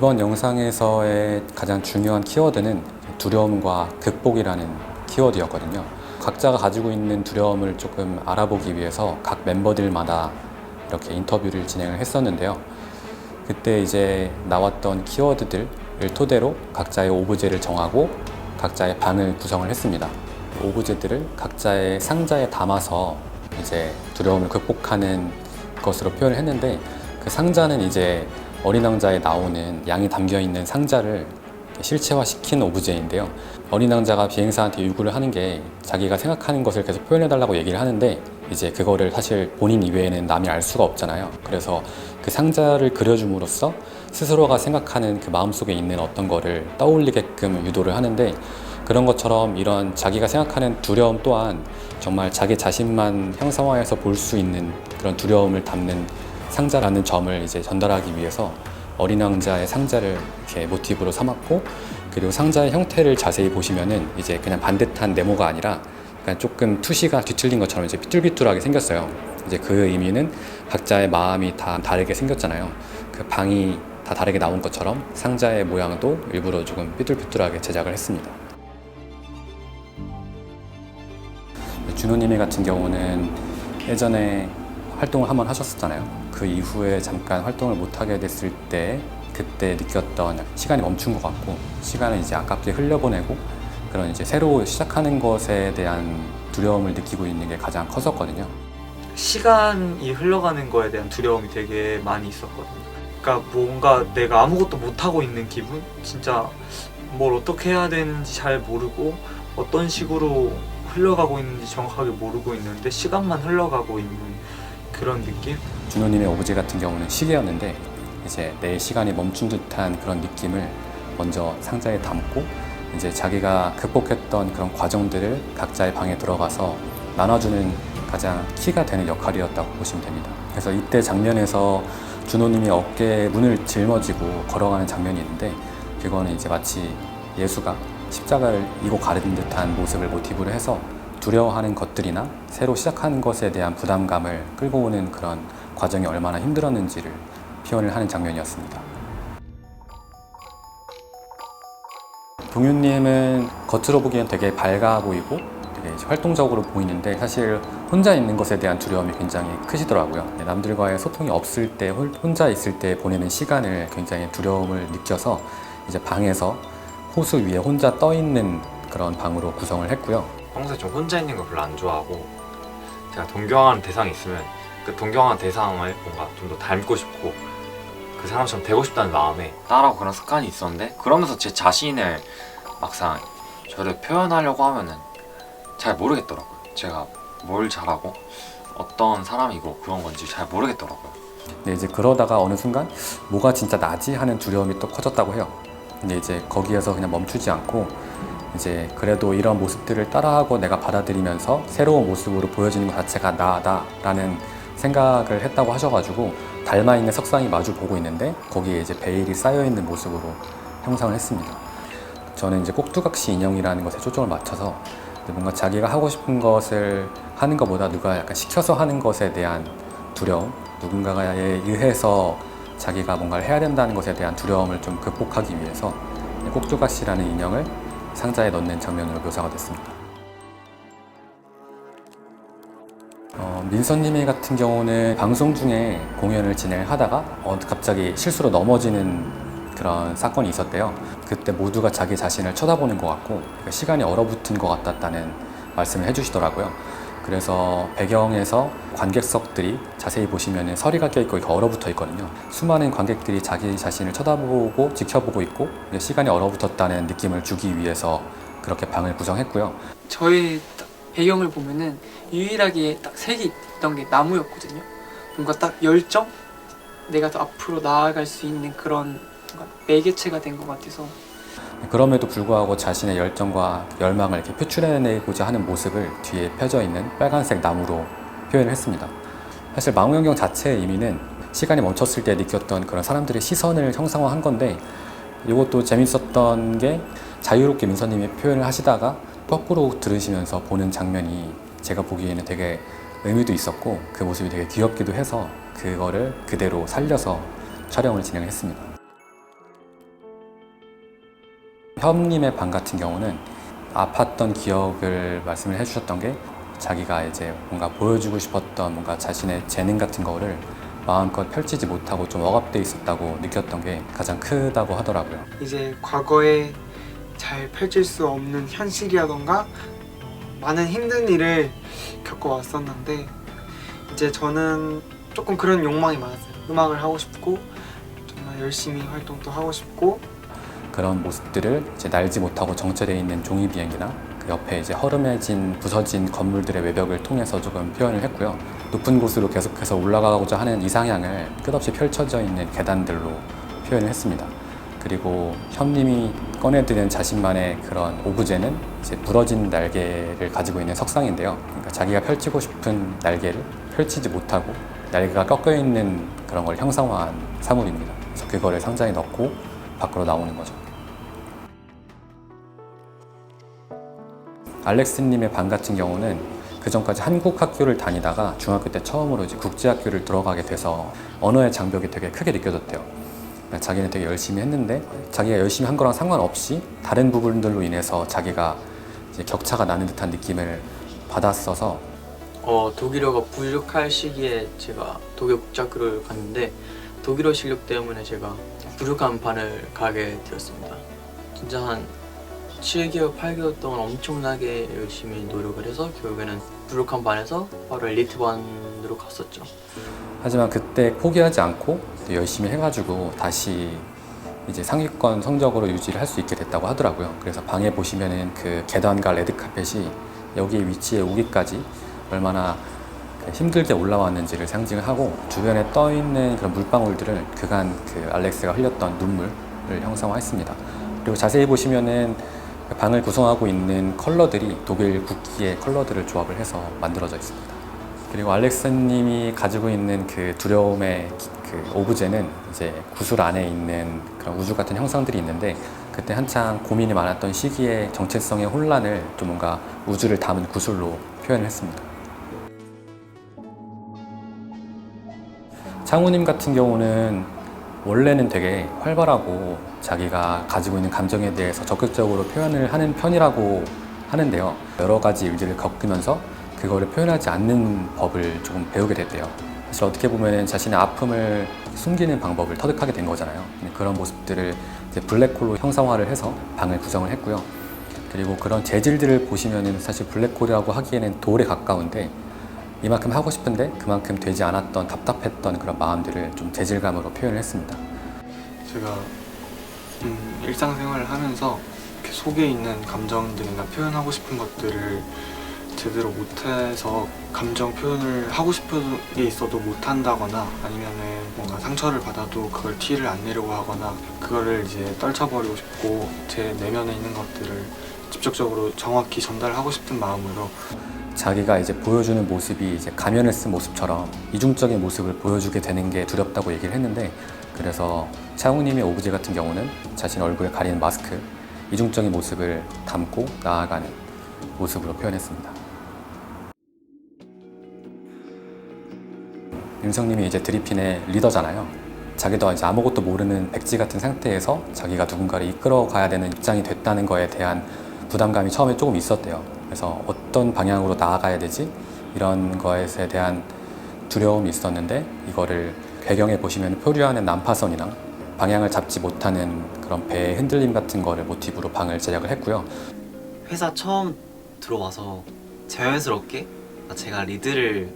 이번 영상에서의 가장 중요한 키워드는 두려움과 극복이라는 키워드였거든요. 각자가 가지고 있는 두려움을 조금 알아보기 위해서 각 멤버들마다 이렇게 인터뷰를 진행을 했었는데요. 그때 이제 나왔던 키워드들을 토대로 각자의 오브제를 정하고 각자의 방을 구성을 했습니다. 오브제들을 각자의 상자에 담아서 이제 두려움을 극복하는 것으로 표현을 했는데, 그 상자는 이제 어린 왕자에 나오는 양이 담겨 있는 상자를 실체화시킨 오브제인데요. 어린 왕자가 비행사한테 요구를 하는 게 자기가 생각하는 것을 계속 표현해달라고 얘기를 하는데, 이제 그거를 사실 본인 이외에는 남이 알 수가 없잖아요. 그래서 그 상자를 그려줌으로써 스스로가 생각하는 그 마음속에 있는 어떤 거를 떠올리게끔 유도를 하는데, 그런 것처럼 이런 자기가 생각하는 두려움 또한 정말 자기 자신만 형상화해서 볼 수 있는 그런 두려움을 담는 상자라는 점을 이제 전달하기 위해서 어린 왕자의 상자를 이렇게 모티브로 삼았고, 그리고 상자의 형태를 자세히 보시면은 이제 그냥 반듯한 네모가 아니라 약간 조금 투시가 뒤틀린 것처럼 이제 삐뚤삐뚤하게 생겼어요. 이제 그 의미는 각자의 마음이 다 다르게 생겼잖아요. 그 방이 다 다르게 나온 것처럼 상자의 모양도 일부러 조금 삐뚤삐뚤하게 제작을 했습니다. 준호님이 같은 경우는 예전에 활동을 한번 하셨었잖아요. 그 이후에 잠깐 활동을 못하게 됐을 때 그때 느꼈던 시간이 멈춘 것 같고, 시간을 이제 아깝게 흘려보내고 그런 이제 새로 시작하는 것에 대한 두려움을 느끼고 있는 게 가장 컸었거든요. 시간이 흘러가는 거에 대한 두려움이 되게 많이 있었거든요. 그러니까 뭔가 내가 아무것도 못하고 있는 기분? 진짜 뭘 어떻게 해야 되는지 잘 모르고 어떤 식으로 흘러가고 있는지 정확하게 모르고 있는데 시간만 흘러가고 있는 그런 느낌? 준호님의 오브제 같은 경우는 시계였는데, 이제 내 시간이 멈춘 듯한 그런 느낌을 먼저 상자에 담고 이제 자기가 극복했던 그런 과정들을 각자의 방에 들어가서 나눠주는 가장 키가 되는 역할이었다고 보시면 됩니다. 그래서 이때 장면에서 준호님이 어깨에 문을 짊어지고 걸어가는 장면이 있는데, 그거는 이제 마치 예수가 십자가를 이고 가르는 듯한 모습을 모티브로 해서 두려워하는 것들이나 새로 시작하는 것에 대한 부담감을 끌고 오는 그런 과정이 얼마나 힘들었는지를 표현을 하는 장면이었습니다. 동윤님은 겉으로 보기엔 되게 밝아 보이고 되게 활동적으로 보이는데, 사실 혼자 있는 것에 대한 두려움이 굉장히 크시더라고요. 남들과의 소통이 없을 때, 혼자 있을 때 보내는 시간을 굉장히 두려움을 느껴서 이제 방에서 호수 위에 혼자 떠 있는 그런 방으로 구성을 했고요. 평소에 좀 혼자 있는 걸 별로 안 좋아하고, 제가 동경하는 대상이 있으면 그 동경하는 대상을 뭔가 좀 더 닮고 싶고 그 사람처럼 되고 싶다는 마음에 따라하고 그런 습관이 있었는데, 그러면서 제 자신을 막상 저를 표현하려고 하면은 잘 모르겠더라고요. 제가 뭘 잘하고 어떤 사람이고 그런 건지 잘 모르겠더라고요. 근데 이제 그러다가 어느 순간 뭐가 진짜 나지 하는 두려움이 또 커졌다고 해요. 근데 이제 거기에서 그냥 멈추지 않고 이제 그래도 이런 모습들을 따라하고 내가 받아들이면서 새로운 모습으로 보여지는 것 자체가 나다라는 생각을 했다고 하셔가지고, 닮아있는 석상이 마주 보고 있는데 거기에 이제 베일이 쌓여있는 모습으로 형상을 했습니다. 저는 이제 꼭두각시 인형이라는 것에 초점을 맞춰서 뭔가 자기가 하고 싶은 것을 하는 것보다 누가 약간 시켜서 하는 것에 대한 두려움, 누군가에 의해서 자기가 뭔가를 해야 된다는 것에 대한 두려움을 좀 극복하기 위해서 꼭두각시라는 인형을 상자에 넣는 장면으로 묘사가 됐습니다. 민서님이 같은 경우는 방송 중에 공연을 진행하다가 갑자기 실수로 넘어지는 그런 사건이 있었대요. 그때 모두가 자기 자신을 쳐다보는 것 같고 시간이 얼어붙은 것 같았다는 말씀을 해주시더라고요. 그래서 배경에서 관객석들이 자세히 보시면 서리가 껴있고 이렇게 얼어붙어 있거든요. 수많은 관객들이 자기 자신을 쳐다보고 지켜보고 있고 시간이 얼어붙었다는 느낌을 주기 위해서 그렇게 방을 구성했고요. 저의 딱 배경을 보면은 유일하게 딱 색이 있던 게 나무였거든요. 뭔가 딱 열정? 내가 더 앞으로 나아갈 수 있는 그런 뭔가 매개체가 된 것 같아서. 그럼에도 불구하고 자신의 열정과 열망을 이렇게 표출해내고자 하는 모습을 뒤에 펴져 있는 빨간색 나무로 표현을 했습니다. 사실 망원경 자체의 의미는 시간이 멈췄을 때 느꼈던 그런 사람들의 시선을 형상화한 건데, 이것도 재밌었던 게 자유롭게 민서님이 표현을 하시다가 거꾸로 들으시면서 보는 장면이 제가 보기에는 되게 의미도 있었고 그 모습이 되게 귀엽기도 해서 그거를 그대로 살려서 촬영을 진행했습니다. 현님의 방 같은 경우는 아팠던 기억을 말씀을 해주셨던 게 자기가 이제 뭔가 보여주고 싶었던 뭔가 자신의 재능 같은 거를 마음껏 펼치지 못하고 좀 억압돼 있었다고 느꼈던 게 가장 크다고 하더라고요. 이제 과거에 잘 펼칠 수 없는 현실이라던가 많은 힘든 일을 겪어왔었는데 이제 저는 조금 그런 욕망이 많았어요. 음악을 하고 싶고 정말 열심히 활동도 하고 싶고 그런 모습들을 이제 날지 못하고 정체되어 있는 종이 비행기나 그 옆에 이제 허름해진 부서진 건물들의 외벽을 통해서 조금 표현을 했고요. 높은 곳으로 계속해서 올라가고자 하는 이상향을 끝없이 펼쳐져 있는 계단들로 표현을 했습니다. 그리고 현님이 꺼내드는 자신만의 그런 오브제는 이제 부러진 날개를 가지고 있는 석상인데요. 그러니까 자기가 펼치고 싶은 날개를 펼치지 못하고 날개가 꺾여 있는 그런 걸 형상화한 사물입니다. 그래서 그거를 상자에 넣고 밖으로 나오는 거죠. 알렉스님의 방 같은 경우는 그 전까지 한국 학교를 다니다가 중학교 때 처음으로 이제 국제학교를 들어가게 돼서 언어의 장벽이 되게 크게 느껴졌대요. 그러니까 자기는 되게 열심히 했는데 자기가 열심히 한 거랑 상관없이 다른 부분들로 인해서 자기가 이제 격차가 나는 듯한 느낌을 받았어서 독일어가 부족할 시기에 제가 독일 국제학교를 갔는데 독일어 실력 때문에 제가 부족한 반을 가게 되었습니다. 진짜 한 7개월, 8개월 동안 엄청나게 열심히 노력을 해서 결국에는 부족한 반에서 바로 엘리트 반으로 갔었죠. 하지만 그때 포기하지 않고 열심히 해가지고 다시 이제 상위권 성적으로 유지를 할 수 있게 됐다고 하더라고요. 그래서 방에 보시면은 그 계단과 레드카펫이 여기 위치에 오기까지 얼마나 힘들게 올라왔는지를 상징을 하고 주변에 떠 있는 그런 물방울들을 그간 그 알렉스가 흘렸던 눈물을 형상화했습니다. 그리고 자세히 보시면은 방을 구성하고 있는 컬러들이 독일 국기의 컬러들을 조합을 해서 만들어져 있습니다. 그리고 알렉스님이 가지고 있는 그 두려움의 그 오브제는 이제 구슬 안에 있는 그런 우주 같은 형상들이 있는데 그때 한창 고민이 많았던 시기에 정체성의 혼란을 좀 뭔가 우주를 담은 구슬로 표현을 했습니다. 창우님 같은 경우는 원래는 되게 활발하고 자기가 가지고 있는 감정에 대해서 적극적으로 표현을 하는 편이라고 하는데요. 여러 가지 일들을 겪으면서 그거를 표현하지 않는 법을 조금 배우게 됐대요. 사실 어떻게 보면 자신의 아픔을 숨기는 방법을 터득하게 된 거잖아요. 그런 모습들을 이제 블랙홀로 형상화를 해서 방을 구성을 했고요. 그리고 그런 재질들을 보시면은 사실 블랙홀이라고 하기에는 돌에 가까운데 이만큼 하고 싶은데 그만큼 되지 않았던 답답했던 그런 마음들을 좀 재질감으로 표현을 했습니다. 제가 일상생활을 하면서 이렇게 속에 있는 감정들이나 표현하고 싶은 것들을 제대로 못해서 감정 표현을 하고 싶은 게 있어도 못한다거나 아니면은 뭔가 상처를 받아도 그걸 티를 안 내려고 하거나 그거를 이제 떨쳐버리고 싶고 제 내면에 있는 것들을 직접적으로 정확히 전달하고 싶은 마음으로 자기가 이제 보여주는 모습이 이제 가면을 쓴 모습처럼 이중적인 모습을 보여주게 되는 게 두렵다고 얘기를 했는데 그래서 차웅님의 오브제 같은 경우는 자신 얼굴에 가리는 마스크, 이중적인 모습을 담고 나아가는 모습으로 표현했습니다. 윤성님이 이제 드리핀의 리더잖아요. 자기도 이제 아무것도 모르는 백지 같은 상태에서 자기가 누군가를 이끌어 가야 되는 입장이 됐다는 거에 대한 부담감이 처음에 조금 있었대요. 그래서 어떤 방향으로 나아가야 되지? 이런 거에 대한 두려움이 있었는데 이거를 배경에 보시면 표류하는 난파선이랑 방향을 잡지 못하는 그런 배의 흔들림 같은 거를 모티브로 방을 제작을 했고요. 회사 처음 들어와서 자연스럽게 제가 리드를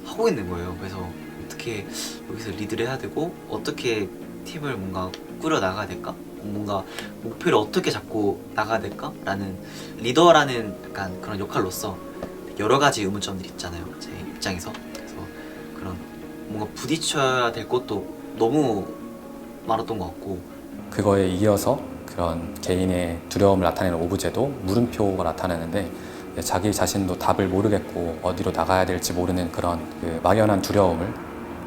하고 있는 거예요. 그래서 어떻게 여기서 리드를 해야 되고 어떻게 팀을 뭔가 꾸려 나가야 될까? 뭔가 목표를 어떻게 잡고 나가야 될까? 라는 리더라는 약간 그런 역할로서 여러 가지 의문점들이 있잖아요. 제 입장에서. 그래서 그런 뭔가 부딪혀야 될 것도 너무 많았던 것 같고 그거에 이어서 그런 개인의 두려움을 나타내는 오브제도 물음표가 나타나는데 자기 자신도 답을 모르겠고 어디로 나가야 될지 모르는 그런 그 막연한 두려움을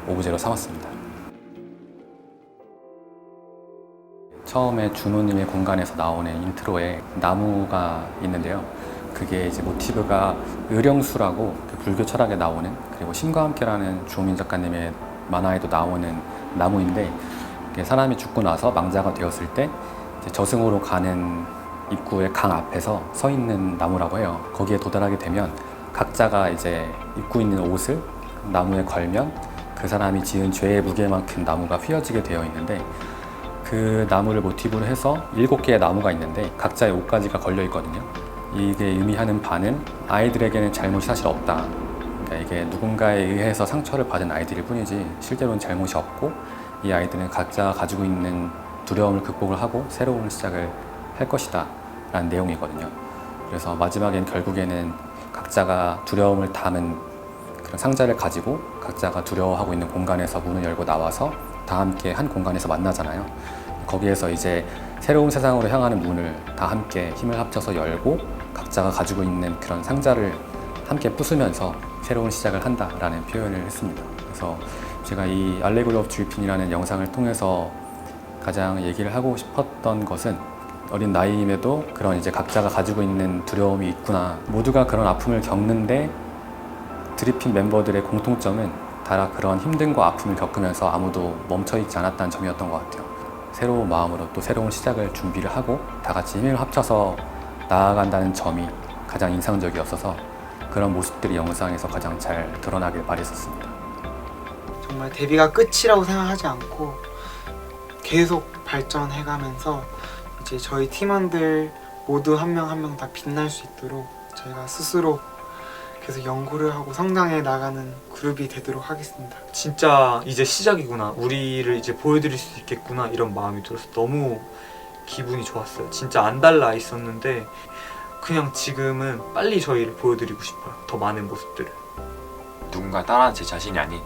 오브제로 삼았습니다. 처음에 준호님의 공간에서 나오는 인트로에 나무가 있는데요. 그게 이제 모티브가 의령수라고 그 불교 철학에 나오는 그리고 신과 함께라는 주호민 작가님의 만화에도 나오는 나무인데 사람이 죽고 나서 망자가 되었을 때 이제 저승으로 가는 입구의 강 앞에서 서 있는 나무라고 해요. 거기에 도달하게 되면 각자가 이제 입고 있는 옷을 나무에 걸면 그 사람이 지은 죄의 무게만큼 나무가 휘어지게 되어 있는데, 그 나무를 모티브로 해서 7개의 나무가 있는데 각자의 옷가지가 걸려 있거든요. 이게 의미하는 바는 아이들에게는 잘못이 사실 없다. 그러니까 이게 누군가에 의해서 상처를 받은 아이들일 뿐이지 실제로는 잘못이 없고, 이 아이들은 각자가 가지고 있는 두려움을 극복을 하고 새로운 시작을 할 것이다 라는 내용이거든요. 그래서 마지막엔 결국에는 각자가 두려움을 담은 그런 상자를 가지고 각자가 두려워하고 있는 공간에서 문을 열고 나와서 다 함께 한 공간에서 만나잖아요. 거기에서 이제 새로운 세상으로 향하는 문을 다 함께 힘을 합쳐서 열고 각자가 가지고 있는 그런 상자를 함께 부수면서 새로운 시작을 한다라는 표현을 했습니다. 그래서 제가 이 알레고리 오브 드리핀이라는 영상을 통해서 가장 얘기를 하고 싶었던 것은, 어린 나이임에도 그런 이제 각자가 가지고 있는 두려움이 있구나. 모두가 그런 아픔을 겪는데 드리핀 멤버들의 공통점은 다 그런 힘듦과 아픔을 겪으면서 아무도 멈춰있지 않았다는 점이었던 것 같아요. 새로운 마음으로 또 새로운 시작을 준비를 하고 다 같이 힘을 합쳐서 나아간다는 점이 가장 인상적이었어서 그런 모습들이 영상에서 가장 잘 드러나길 바랬었습니다. 정말 데뷔가 끝이라고 생각하지 않고 계속 발전해가면서 이제 저희 팀원들 모두 한 명 한 명 다 빛날 수 있도록 저희가 스스로 계속 연구를 하고 성장해 나가는 그룹이 되도록 하겠습니다. 진짜 이제 시작이구나, 우리를 이제 보여드릴 수 있겠구나, 이런 마음이 들어서 너무 기분이 좋았어요. 진짜 안 달라 있었는데 그냥 지금은 빨리 저희를 보여드리고 싶어요. 더 많은 모습들을. 누군가 따라하는 제 자신이 아닌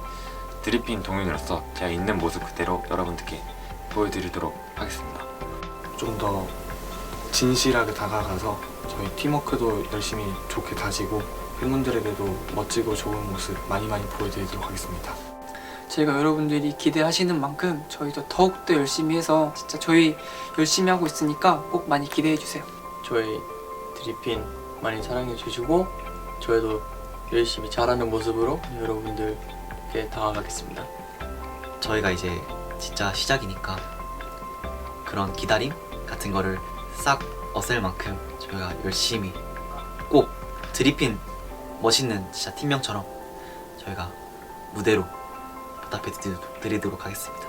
드리핀 동료로서 제가 있는 모습 그대로 여러분들께 보여드리도록 하겠습니다. 좀 더 진실하게 다가가서 저희 팀워크도 열심히 좋게 다지고 팬분들에게도 멋지고 좋은 모습 많이 보여드리도록 하겠습니다. 저희가 여러분들이 기대하시는 만큼 저희도 더욱더 열심히 해서 진짜 저희 열심히 하고 있으니까 꼭 많이 기대해 주세요. 저희 드리핀 많이 사랑해 주시고 저희도 열심히 잘하는 모습으로 여러분들께 다가가겠습니다. 저희가 이제 진짜 시작이니까 그런 기다림 같은 거를 싹 없앨 만큼 저희가 열심히 꼭 드리핀 멋있는 진짜 팀명처럼 저희가 무대로 보답해 드리도록 하겠습니다.